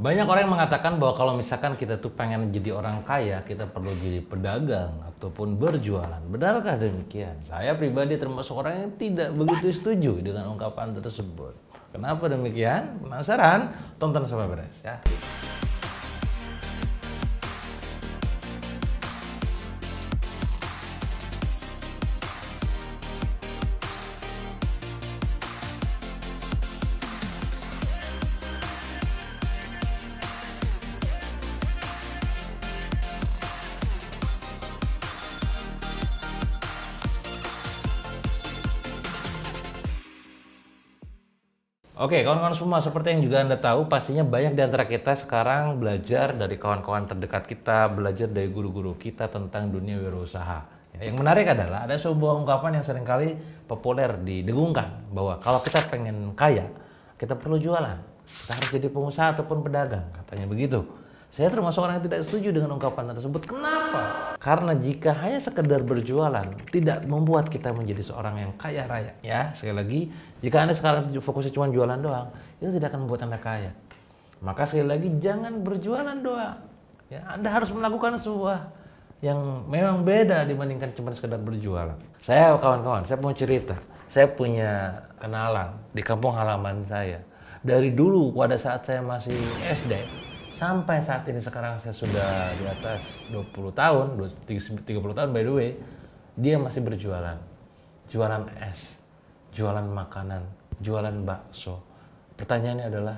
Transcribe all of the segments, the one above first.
Banyak orang yang mengatakan bahwa kalau misalkan kita tuh pengen jadi orang kaya, kita perlu jadi pedagang ataupun berjualan. Benarkah demikian? Saya pribadi termasuk orang yang tidak begitu setuju dengan ungkapan tersebut. Kenapa demikian? Penasaran? Tonton sampai beres ya. Oke, kawan-kawan semua, seperti yang juga Anda tahu, pastinya banyak di antara kita sekarang belajar dari kawan-kawan terdekat kita, belajar dari guru-guru kita tentang dunia wirausaha. Ya, yang menarik adalah ada sebuah ungkapan yang seringkali populer didengungkan, bahwa kalau kita pengen kaya, kita perlu jualan. Kita harus jadi pengusaha ataupun pedagang, katanya begitu. Saya termasuk orang yang tidak setuju dengan ungkapan tersebut. Kenapa? Karena jika hanya sekedar berjualan, tidak membuat kita menjadi seorang yang kaya raya. Ya, sekali lagi, jika Anda sekarang fokusnya cuma jualan doang, itu tidak akan membuat Anda kaya. Maka sekali lagi, jangan berjualan doang. Ya, Anda harus melakukan sebuah yang memang beda dibandingkan cuma sekedar berjualan. Saya kawan-kawan, saya punya cerita. Saya punya kenalan di kampung halaman saya. Dari dulu pada saat saya masih SD, sampai saat ini sekarang saya sudah di atas 20 tahun, 30 tahun by the way, dia masih berjualan. Jualan es, jualan makanan, jualan bakso. Pertanyaannya adalah,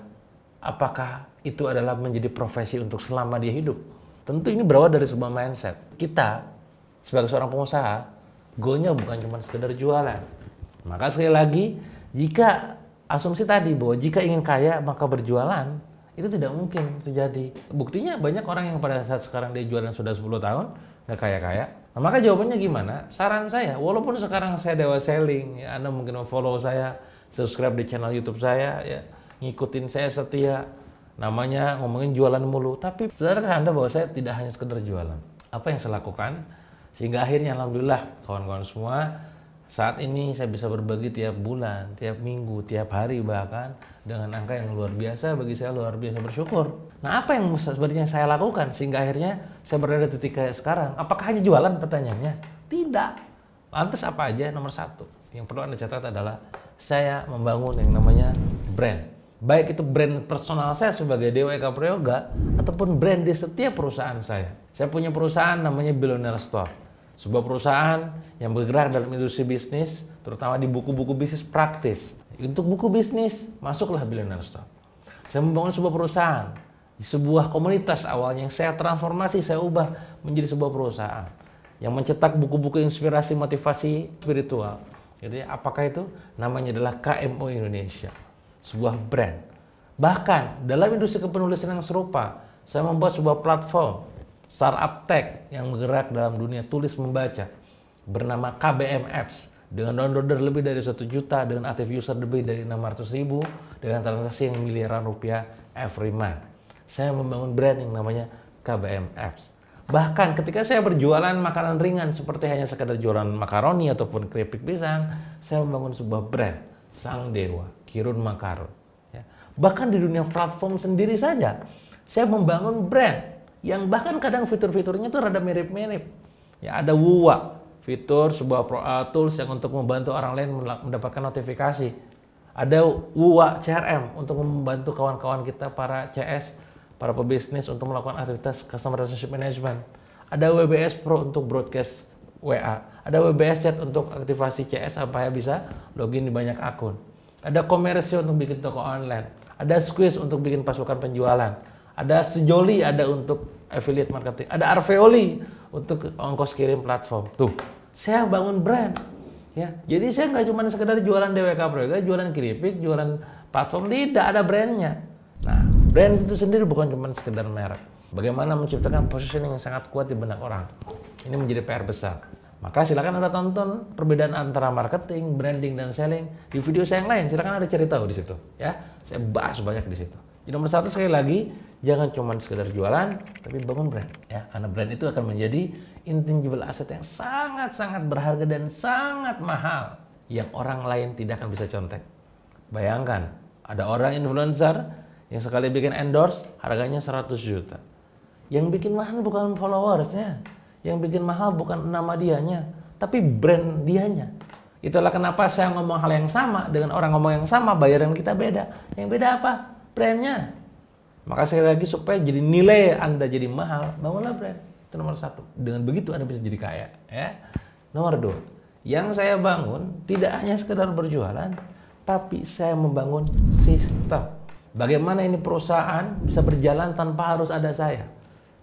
apakah itu adalah menjadi profesi untuk selama dia hidup? Tentu ini berawal dari sebuah mindset. Kita, sebagai seorang pengusaha, goalnya bukan cuma sekedar jualan. Maka sekali lagi, jika asumsi tadi bahwa jika ingin kaya maka berjualan, itu tidak mungkin terjadi. Buktinya banyak orang yang pada saat sekarang dia jualan sudah 10 tahun, nggak kaya-kaya. Nah, maka jawabannya gimana? Saran saya, walaupun sekarang saya Dewa Selling, ya, Anda mungkin mau follow saya, subscribe di channel YouTube saya, ya, ngikutin saya setia, namanya ngomongin jualan mulu. Tapi sadarkah Anda bahwa saya tidak hanya sekedar jualan? Apa yang saya lakukan? Sehingga akhirnya alhamdulillah kawan-kawan semua, saat ini saya bisa berbagi tiap bulan, tiap minggu, tiap hari bahkan dengan angka yang luar biasa. Bagi saya luar biasa bersyukur. Nah, apa yang sebenarnya saya lakukan sehingga akhirnya saya berada di titik kayak sekarang? Apakah hanya jualan? Pertanyaannya tidak. Lantas apa aja? Nomor satu yang perlu Anda catat adalah saya membangun yang namanya brand. Baik itu brand personal saya sebagai Dewa Eka Prayoga ataupun brand di setiap perusahaan saya. Saya punya perusahaan namanya Billionaire Store. Sebuah perusahaan yang bergerak dalam industri bisnis, terutama di buku-buku bisnis praktis. Untuk buku bisnis, masuklah Billionaire Store. Saya membangun sebuah perusahaan, di sebuah komunitas awalnya yang saya transformasi, saya ubah menjadi sebuah perusahaan yang mencetak buku-buku inspirasi motivasi spiritual. Jadi apakah itu? Namanya adalah KMO Indonesia, sebuah brand. Bahkan dalam industri kepenulisan yang serupa, saya membuat sebuah platform startup tech yang bergerak dalam dunia tulis membaca bernama KBM Apps dengan downloader lebih dari 1 juta, dengan active user lebih dari 600.000, dengan transaksi yang miliaran rupiah every month. Saya membangun brand yang namanya KBM Apps. Bahkan ketika saya berjualan makanan ringan seperti hanya sekedar jualan makaroni ataupun keripik pisang, saya membangun sebuah brand Sang Dewa Kirun Makaron. Ya. Bahkan di dunia platform sendiri saja, saya membangun brand yang bahkan kadang fitur-fiturnya tuh rada mirip-mirip. Ya, ada WUA, fitur sebuah tools yang untuk membantu orang lain mendapatkan notifikasi. Ada WUA CRM untuk membantu kawan-kawan kita para CS, para pebisnis untuk melakukan aktivitas customer relationship management. Ada WBS Pro untuk broadcast WA. Ada WBS Chat untuk aktivasi CS supaya bisa login di banyak akun. Ada Komersio untuk bikin toko online. Ada Squeeze untuk bikin pasukan penjualan. Ada Sejoli, ada untuk affiliate marketing. Ada Arveoli untuk ongkos kirim platform. Tuh, saya bangun brand. Ya, jadi saya nggak cuma sekedar jualan DWK Prayoga, jualan keripik, jualan platform, tidak, ada brandnya. Nah, brand itu sendiri bukan cuma sekedar merek. Bagaimana menciptakan positioning yang sangat kuat di benak orang. Ini menjadi PR besar. Maka silakan Anda tonton perbedaan antara marketing, branding, dan selling di video saya yang lain. Silakan Anda cari tahu di situ. Ya, saya bahas banyak di situ. Jadi nomor satu, sekali lagi, jangan cuma sekedar jualan, tapi bangun brand. Ya, karena brand itu akan menjadi intangible asset yang sangat-sangat berharga dan sangat mahal yang orang lain tidak akan bisa contek. Bayangkan, ada orang influencer Yang sekali bikin endorse, harganya 100 juta. Yang bikin mahal bukan followersnya. Yang bikin mahal bukan nama dianya, tapi brand dianya. Itulah kenapa saya ngomong hal yang sama dengan orang ngomong yang sama, bayaran kita beda. Yang beda apa? Brandnya. Maka sekali lagi supaya jadi nilai Anda jadi mahal, bangunlah brand. Itu nomor 1. Dengan begitu Anda bisa jadi kaya. Ya. Nomor 2, yang saya bangun tidak hanya sekedar berjualan, tapi saya membangun sistem. Bagaimana ini perusahaan bisa berjalan tanpa harus ada saya.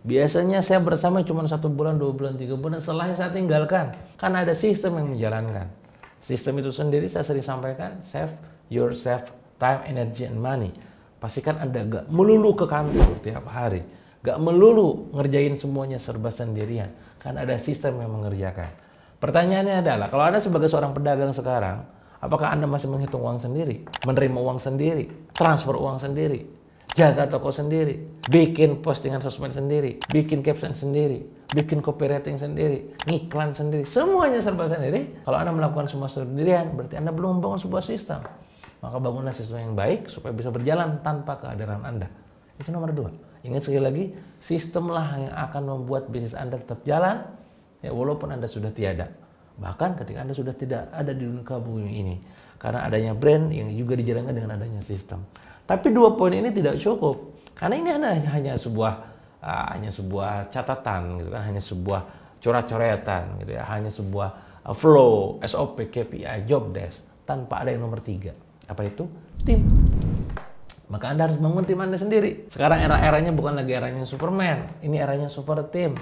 Biasanya saya bersama cuma 1 bulan, 2 bulan, 3 bulan, setelahnya saya tinggalkan. Karena ada sistem yang menjalankan. Sistem itu sendiri saya sering sampaikan, save yourself time, energy, and money. Pastikan Anda gak melulu ke kantor tiap hari. Gak melulu ngerjain semuanya serba sendirian. Karena ada sistem yang mengerjakan. Pertanyaannya adalah, kalau Anda sebagai seorang pedagang sekarang, apakah Anda masih menghitung uang sendiri? Menerima uang sendiri? Transfer uang sendiri? Jaga toko sendiri? Bikin postingan sosmed sendiri? Bikin caption sendiri? Bikin copywriting sendiri? Ngiklan sendiri? Semuanya serba sendiri? Kalau Anda melakukan semua sendirian, berarti Anda belum membangun sebuah sistem. Maka bangunlah sistem yang baik supaya bisa berjalan tanpa kehadiran Anda. Itu nomor 2. Ingat sekali lagi, sistemlah yang akan membuat bisnis Anda tetap jalan, ya, walaupun Anda sudah tiada. Bahkan ketika Anda sudah tidak ada di dunia bumi ini. Karena adanya brand yang juga dijalankan dengan adanya sistem. Tapi 2 poin ini tidak cukup. Karena ini hanya sebuah catatan, gitu kan, hanya sebuah coret-coretan, gitu ya, hanya sebuah flow, SOP, KPI, job desk, tanpa ada yang nomor 3. Apa itu? Tim. Maka Anda harus bangun tim Anda sendiri. Sekarang era-eranya bukan lagi eranya Superman, ini eranya super tim.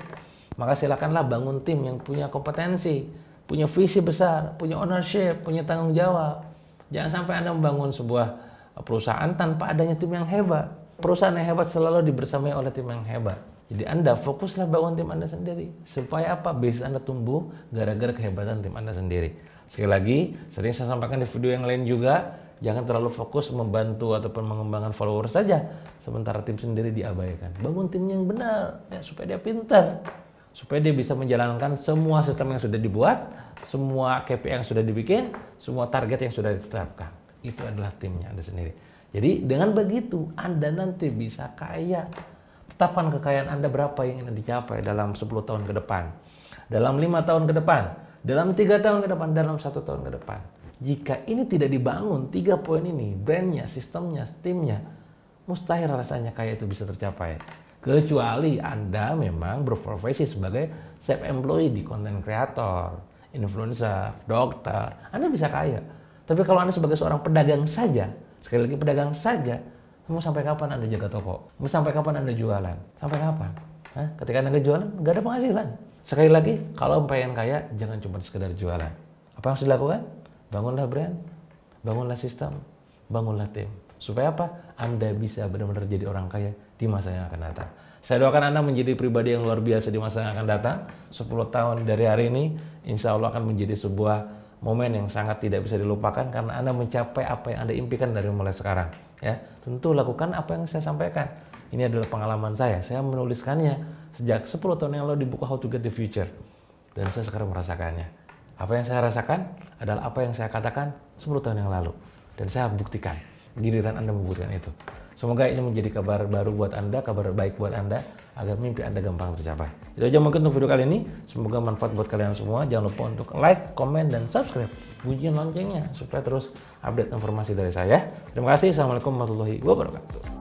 Maka silakanlah bangun tim yang punya kompetensi, punya visi besar, punya ownership, punya tanggung jawab. Jangan sampai Anda membangun sebuah perusahaan tanpa adanya tim yang hebat. Perusahaan yang hebat selalu dibersamai oleh tim yang hebat. Jadi Anda fokuslah bangun tim Anda sendiri. Supaya apa? Bisnis Anda tumbuh gara-gara kehebatan tim Anda sendiri. Sekali lagi, sering saya sampaikan di video yang lain juga, jangan terlalu fokus membantu ataupun mengembangkan follower saja, sementara tim sendiri diabaikan. Bangun tim yang benar, ya, supaya dia pintar. Supaya dia bisa menjalankan semua sistem yang sudah dibuat, semua KPI yang sudah dibikin, semua target yang sudah ditetapkan. Itu adalah timnya Anda sendiri. Jadi dengan begitu Anda nanti bisa kaya. Tetapkan kekayaan Anda berapa yang ingin dicapai dalam 10 tahun ke depan, dalam 5 tahun ke depan, dalam 3 tahun ke depan, dalam 1 tahun ke depan. Jika ini tidak dibangun, 3 poin ini, brandnya, sistemnya, timnya, mustahil rasanya kaya itu bisa tercapai. Kecuali Anda memang berprofesi sebagai self-employed di content creator, influencer, dokter, Anda bisa kaya. Tapi kalau Anda sebagai seorang pedagang saja, sekali lagi pedagang saja, mau sampai kapan Anda jaga toko? Mau sampai kapan Anda jualan? Sampai kapan? Ketika Anda jualan, nggak ada penghasilan. Sekali lagi, kalau pengen kaya, jangan cuma sekedar jualan. Apa yang harus dilakukan? Bangunlah brand, bangunlah sistem, bangunlah tim. Supaya apa? Anda bisa benar-benar jadi orang kaya di masa yang akan datang. Saya doakan Anda menjadi pribadi yang luar biasa di masa yang akan datang. 10 tahun dari hari ini, insya Allah akan menjadi sebuah momen yang sangat tidak bisa dilupakan karena Anda mencapai apa yang Anda impikan dari mulai sekarang. Ya, tentu lakukan apa yang saya sampaikan. Ini adalah pengalaman saya. Saya menuliskannya sejak 10 tahun yang lalu di buku How to Get the Future. Dan saya sekarang merasakannya. Apa yang saya rasakan adalah apa yang saya katakan 10 tahun yang lalu. Dan saya buktikan. Giliran Anda membuktikan itu. Semoga ini menjadi kabar baru buat Anda, kabar baik buat Anda, agar mimpi Anda gampang tercapai. Itu aja mungkin untuk video kali ini. Semoga manfaat buat kalian semua. Jangan lupa untuk like, komen, dan subscribe. Bunyiin loncengnya supaya terus update informasi dari saya. Terima kasih. Assalamualaikum warahmatullahi wabarakatuh.